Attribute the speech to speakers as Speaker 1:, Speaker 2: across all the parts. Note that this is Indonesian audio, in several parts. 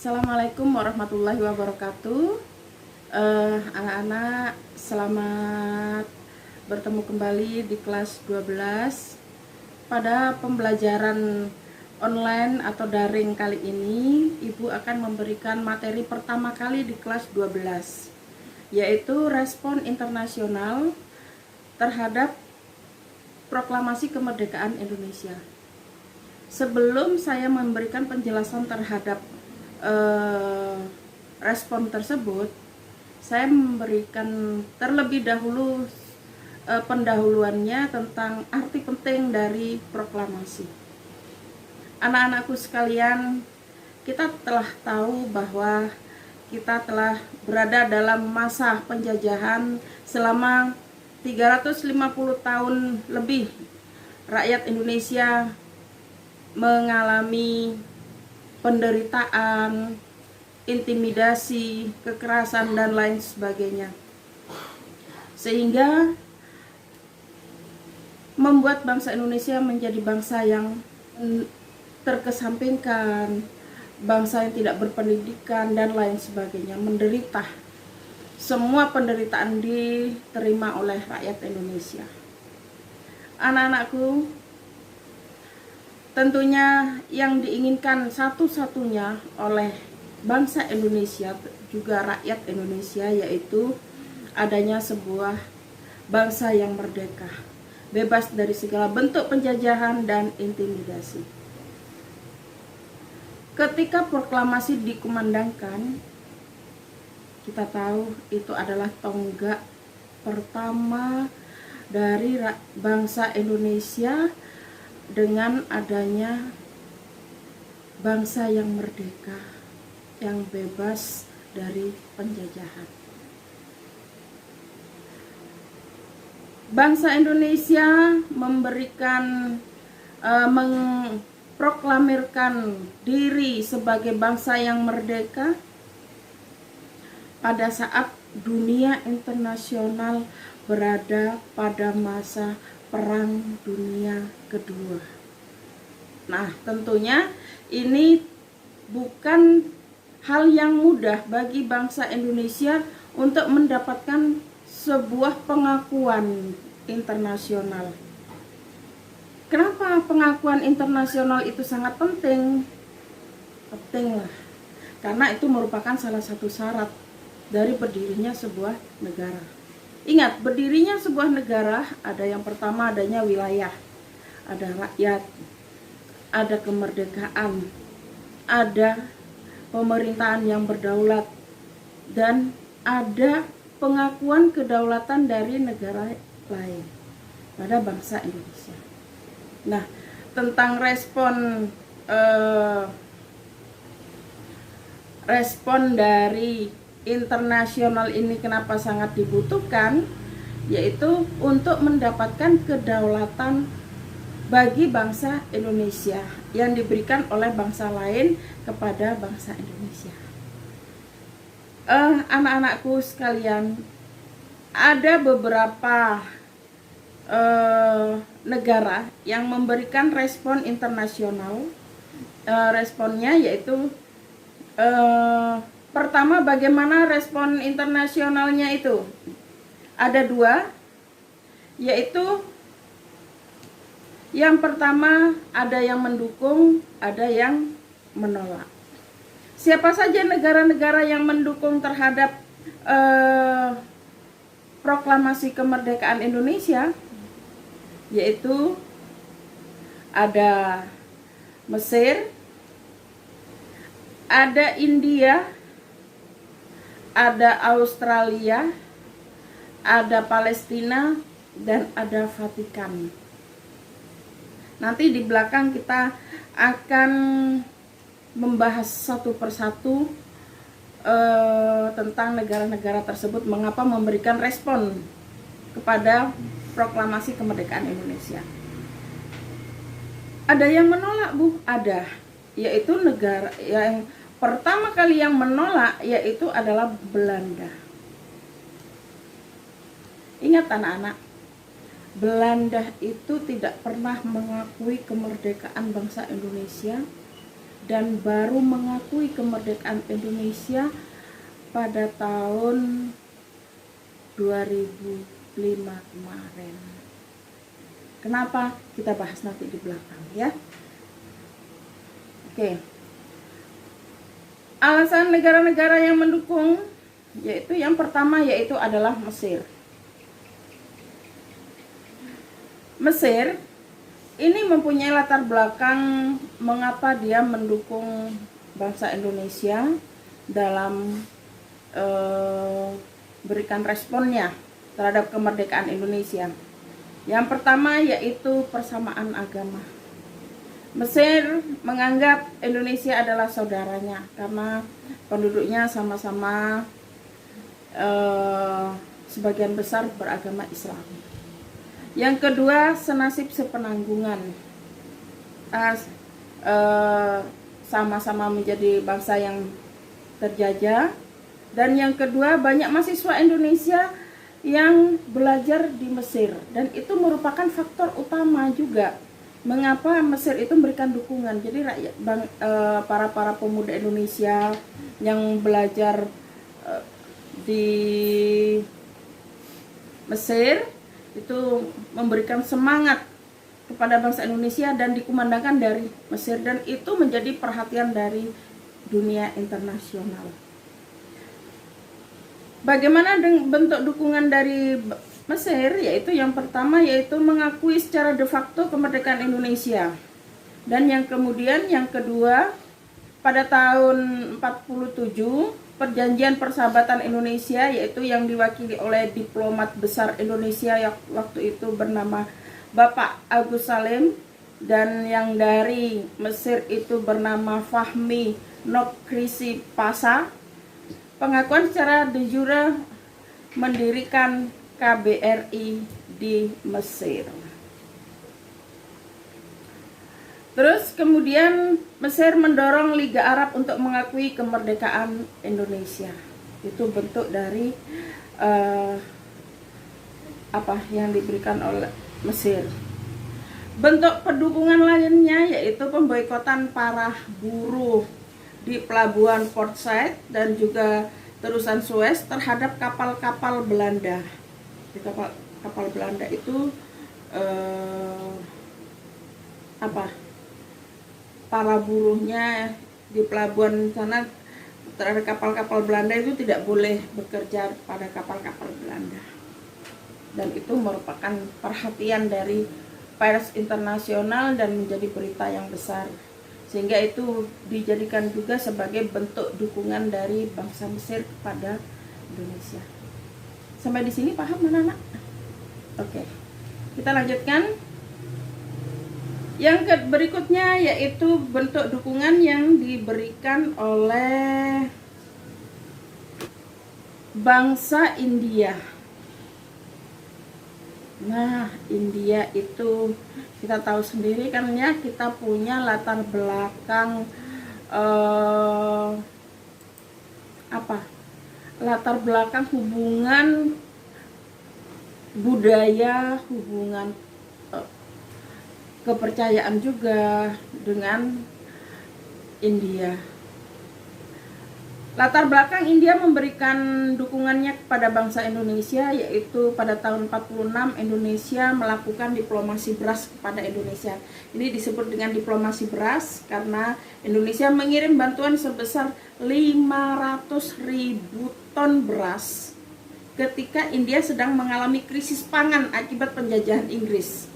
Speaker 1: Assalamualaikum warahmatullahi wabarakatuh. Anak-anak, selamat bertemu kembali di kelas 12. Pada pembelajaran online atau daring kali ini, Ibu akan memberikan materi pertama kali di kelas 12, yaitu respon internasional terhadap proklamasi kemerdekaan Indonesia. Sebelum saya memberikan penjelasan terhadap respon tersebut, saya memberikan terlebih dahulu pendahuluannya tentang arti penting dari proklamasi. Anak-anakku sekalian, kita telah tahu bahwa kita telah berada dalam masa penjajahan selama 350 tahun lebih. Rakyat Indonesia mengalami penderitaan, intimidasi, kekerasan, dan lain sebagainya, sehingga membuat bangsa Indonesia menjadi bangsa yang terkesampingkan, bangsa yang tidak berpendidikan, dan lain sebagainya, menderita. Semua penderitaan diterima oleh rakyat Indonesia. Anak-anakku, tentunya yang diinginkan satu-satunya oleh bangsa Indonesia, juga rakyat Indonesia, yaitu adanya sebuah bangsa yang merdeka, bebas dari segala bentuk penjajahan dan intimidasi. Ketika proklamasi dikumandangkan, kita tahu itu adalah tonggak pertama dari bangsa Indonesia dengan adanya bangsa yang merdeka, yang bebas dari penjajahan. Bangsa Indonesia memproklamirkan diri sebagai bangsa yang merdeka pada saat dunia internasional berada pada masa Perang Dunia Kedua. Nah, tentunya ini bukan hal yang mudah bagi bangsa Indonesia untuk mendapatkan sebuah pengakuan internasional. Kenapa pengakuan internasional itu sangat penting? Penting lah, karena itu merupakan salah satu syarat dari berdirinya sebuah negara. Ingat, berdirinya sebuah negara ada yang pertama adanya wilayah, ada rakyat, ada kemerdekaan, ada pemerintahan yang berdaulat, dan ada pengakuan kedaulatan dari negara lain pada bangsa Indonesia. Nah, tentang respon dari internasional ini kenapa sangat dibutuhkan, yaitu untuk mendapatkan kedaulatan bagi bangsa Indonesia yang diberikan oleh bangsa lain kepada bangsa Indonesia. Anak-anakku sekalian, ada beberapa negara yang memberikan respon internasional. Responnya yaitu pertama, bagaimana respon internasionalnya itu? Ada dua, yaitu yang pertama ada yang mendukung, ada yang menolak. Siapa saja negara-negara yang mendukung terhadap proklamasi kemerdekaan Indonesia? Yaitu ada Mesir, ada India, ada Australia, ada Palestina, dan ada Vatikan. Nanti di belakang kita akan membahas satu persatu tentang negara-negara tersebut, mengapa memberikan respon kepada proklamasi kemerdekaan Indonesia. Ada yang menolak, Bu? Ada. Yaitu negara yang pertama kali yang menolak yaitu adalah Belanda. Ingat anak-anak, Belanda itu tidak pernah mengakui kemerdekaan bangsa Indonesia dan baru mengakui kemerdekaan Indonesia pada tahun 2005 kemarin. Kenapa? Kita bahas nanti di belakang ya. Oke. Alasan negara-negara yang mendukung yaitu yang pertama yaitu adalah Mesir. Mesir ini mempunyai latar belakang mengapa dia mendukung bangsa Indonesia dalam berikan responnya terhadap kemerdekaan Indonesia. Yang pertama yaitu persamaan agama. Mesir menganggap Indonesia adalah saudaranya karena penduduknya sama-sama sebagian besar beragama Islam. Yang kedua, senasib sepenanggungan, sama-sama menjadi bangsa yang terjajah. Dan yang kedua, banyak mahasiswa Indonesia yang belajar di Mesir, dan itu merupakan faktor utama juga mengapa Mesir itu memberikan dukungan. Jadi rakyat para pemuda Indonesia yang belajar di Mesir itu memberikan semangat kepada bangsa Indonesia dan dikumandangkan dari Mesir, dan itu menjadi perhatian dari dunia internasional. Bagaimana bentuk dukungan dari Mesir? Yaitu yang pertama yaitu mengakui secara de facto kemerdekaan Indonesia. Dan yang kemudian yang kedua, pada tahun 47 Perjanjian Persahabatan Indonesia, yaitu yang diwakili oleh diplomat besar Indonesia yang waktu itu bernama Bapak Agus Salim, dan yang dari Mesir itu bernama Fahmi Nokrizi Pasha. Pengakuan secara de jure mendirikan KBRI di Mesir. Terus kemudian Mesir mendorong Liga Arab untuk mengakui kemerdekaan Indonesia. Itu bentuk dari apa yang diberikan oleh Mesir. Bentuk pendukungan lainnya yaitu pemboikotan para buruh di pelabuhan Port Said dan juga terusan Suez terhadap kapal-kapal Belanda. Di kapal Belanda itu para buruhnya di pelabuhan sana terhadap kapal-kapal Belanda itu tidak boleh bekerja pada kapal-kapal Belanda, dan itu merupakan perhatian dari pers internasional dan menjadi berita yang besar, sehingga itu dijadikan juga sebagai bentuk dukungan dari bangsa Mesir kepada Indonesia. Sampai di sini paham anak-anak? Oke, kita lanjutkan. Yang berikutnya yaitu bentuk dukungan yang diberikan oleh bangsa India. Nah, India itu kita tahu sendiri kan ya, kita punya latar belakang latar belakang hubungan budaya, hubungan kepercayaan juga dengan India. Latar belakang India memberikan dukungannya kepada bangsa Indonesia, yaitu pada tahun 46 Indonesia melakukan diplomasi beras kepada Indonesia. Ini disebut dengan diplomasi beras karena Indonesia mengirim bantuan sebesar 500.000 ton beras ketika India sedang mengalami krisis pangan akibat penjajahan Inggris.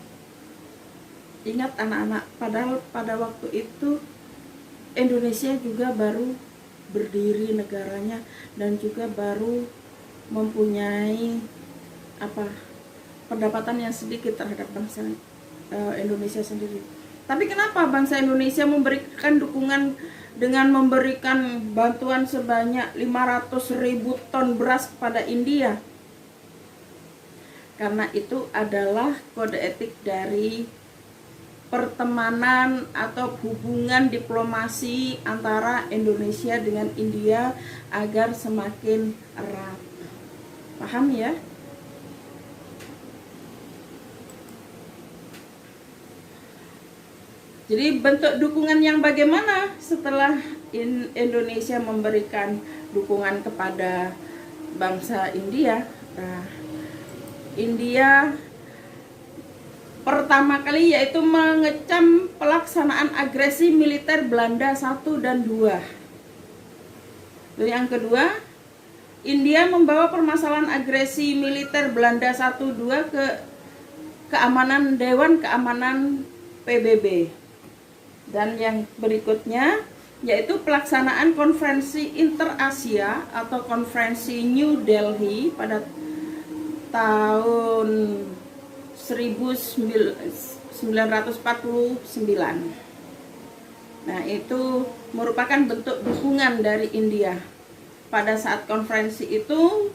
Speaker 1: Ingat anak-anak, padahal pada waktu itu Indonesia juga baru berdiri negaranya dan juga baru mempunyai pendapatan yang sedikit terhadap bangsa Indonesia sendiri. Tapi kenapa bangsa Indonesia memberikan dukungan dengan memberikan bantuan sebanyak 500.000 ton beras kepada India? Karena itu adalah kode etik dari pertemanan atau hubungan diplomasi antara Indonesia dengan India agar semakin erat. Paham ya? Jadi bentuk dukungan yang bagaimana setelah Indonesia memberikan dukungan kepada bangsa India? Nah, India pertama kali yaitu mengecam pelaksanaan agresi militer Belanda 1 dan 2. Dan yang kedua, India membawa permasalahan agresi militer Belanda 1-2 ke keamanan Dewan Keamanan PBB. Dan yang berikutnya yaitu pelaksanaan konferensi Inter-Asia atau konferensi New Delhi pada tahun 1949. Nah, itu merupakan bentuk dukungan dari India. Pada saat konferensi itu,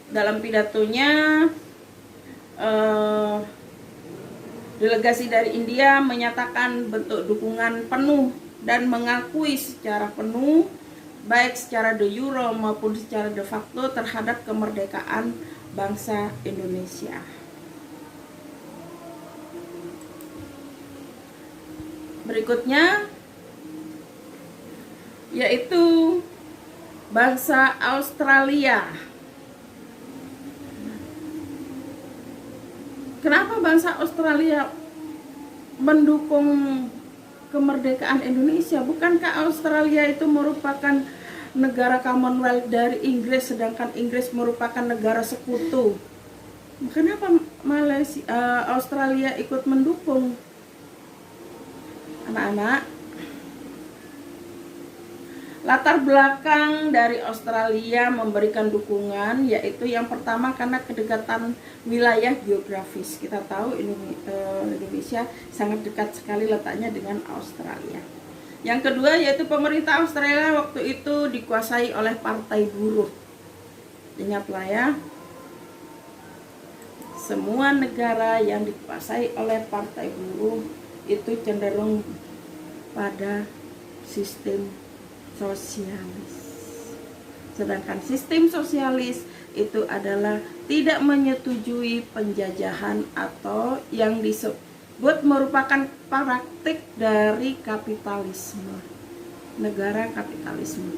Speaker 1: dalam pidatonya delegasi dari India menyatakan bentuk dukungan penuh dan mengakui secara penuh, baik secara de jure maupun secara de facto, terhadap kemerdekaan bangsa Indonesia. Berikutnya yaitu bangsa Australia. Kenapa bangsa Australia mendukung kemerdekaan Indonesia? Bukankah Australia itu merupakan negara Commonwealth dari Inggris, sedangkan Inggris merupakan negara sekutu? Kenapa Australia ikut mendukung? Anak-anak, latar belakang dari Australia memberikan dukungan yaitu yang pertama karena kedekatan wilayah geografis. Kita tahu Indonesia sangat dekat sekali letaknya dengan Australia. Yang kedua yaitu pemerintah Australia waktu itu dikuasai oleh Partai Buruh. Ingatlah ya, semua negara yang dikuasai oleh Partai Buruh itu cenderung pada sistem sosialis. Sedangkan sistem sosialis itu adalah tidak menyetujui penjajahan atau yang disebut merupakan praktik dari kapitalisme, negara kapitalisme.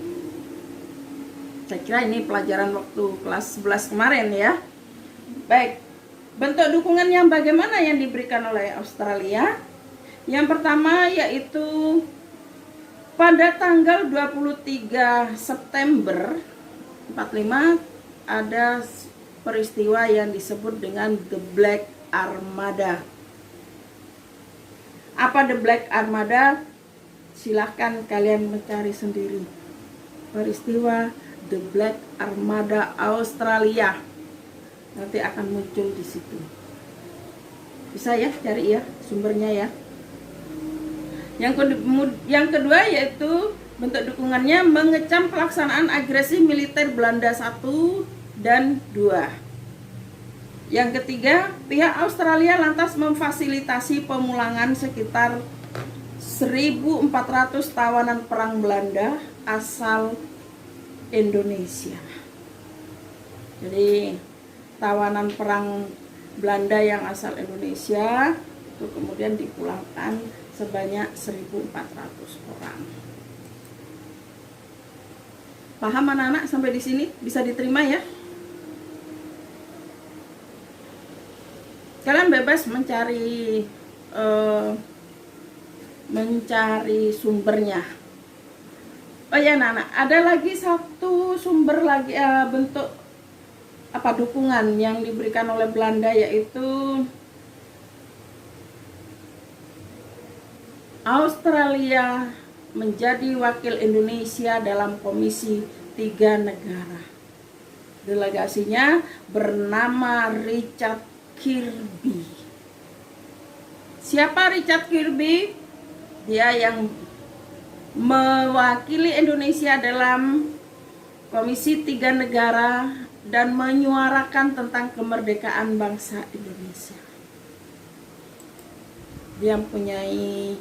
Speaker 1: Saya kira ini pelajaran waktu kelas 11 kemarin ya. Baik, bentuk dukungan yang bagaimana yang diberikan oleh Australia? Yang pertama yaitu pada tanggal 23 September 45 ada peristiwa yang disebut dengan The Black Armada. Apa The Black Armada? Silahkan kalian mencari sendiri. Peristiwa The Black Armada Australia. Nanti akan muncul di situ. Bisa ya cari ya sumbernya ya. Yang kedua yaitu bentuk dukungannya mengecam pelaksanaan agresi militer Belanda 1 dan 2. Yang ketiga, pihak Australia lantas memfasilitasi pemulangan sekitar 1.400 tawanan perang Belanda asal Indonesia. Jadi tawanan perang Belanda yang asal Indonesia itu kemudian dipulangkan sebanyak 1.400 orang. Paham anak-anak sampai di sini? Bisa diterima ya? Kalian bebas mencari sumbernya. Oh ya anak-anak, ada lagi satu sumber lagi bentuk dukungan yang diberikan oleh Belanda, yaitu Australia menjadi wakil Indonesia dalam Komisi 3 Negara. Delegasinya bernama Richard Kirby. Siapa Richard Kirby? Dia yang mewakili Indonesia dalam Komisi 3 Negara dan menyuarakan tentang kemerdekaan bangsa Indonesia. Dia mempunyai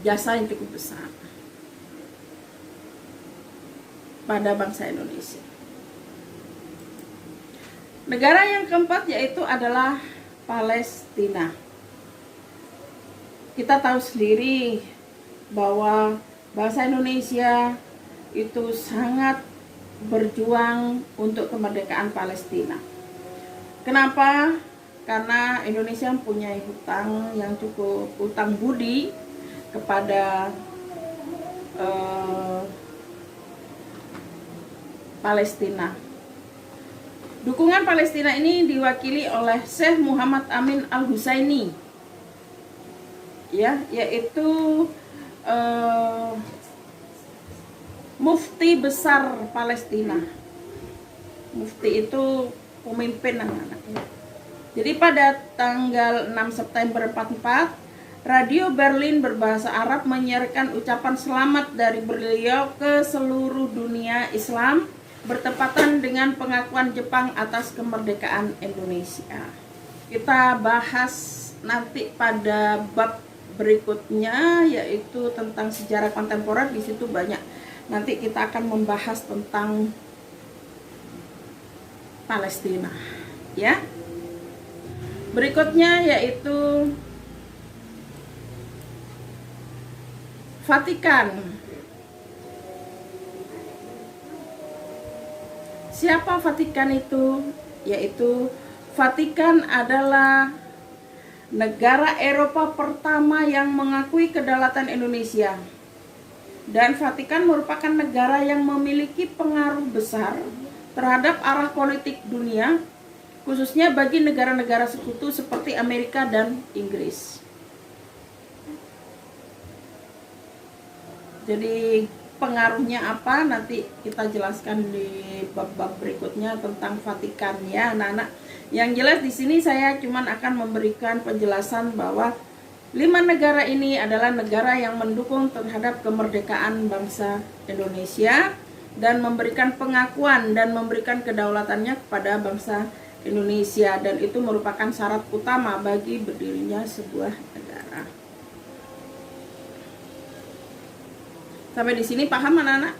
Speaker 1: jasa yang cukup besar pada bangsa Indonesia. Negara yang keempat yaitu adalah Palestina. Kita tahu sendiri bahwa bangsa Indonesia itu sangat berjuang untuk kemerdekaan Palestina. Kenapa? Karena Indonesia mempunyai hutang yang cukup, hutang budi kepada Palestina. Dukungan Palestina ini diwakili oleh Syekh Muhammad Amin Al-Husaini, ya, yaitu mufti besar Palestina. Mufti itu pemimpin anak-anaknya. Jadi pada tanggal 6 September 44, Radio Berlin berbahasa Arab menyiarkan ucapan selamat dari beliau ke seluruh dunia Islam bertepatan dengan pengakuan Jepang atas kemerdekaan Indonesia. Kita bahas nanti pada bab berikutnya, yaitu tentang sejarah kontemporer. Di situ banyak. Nanti kita akan membahas tentang Palestina, ya. Berikutnya yaitu Vatikan. Siapa Vatikan itu? Yaitu Vatikan adalah negara Eropa pertama yang mengakui kedaulatan Indonesia. Dan Vatikan merupakan negara yang memiliki pengaruh besar terhadap arah politik dunia, khususnya bagi negara-negara sekutu seperti Amerika dan Inggris. Jadi pengaruhnya apa nanti kita jelaskan di bab-bab berikutnya tentang Vatikan, ya anak-anak. Yang jelas di sini saya cuma akan memberikan penjelasan bahwa 5 negara ini adalah negara yang mendukung terhadap kemerdekaan bangsa Indonesia dan memberikan pengakuan dan memberikan kedaulatannya kepada bangsa Indonesia, dan itu merupakan syarat utama bagi berdirinya sebuah negara. Sampai di sini paham anak-anak?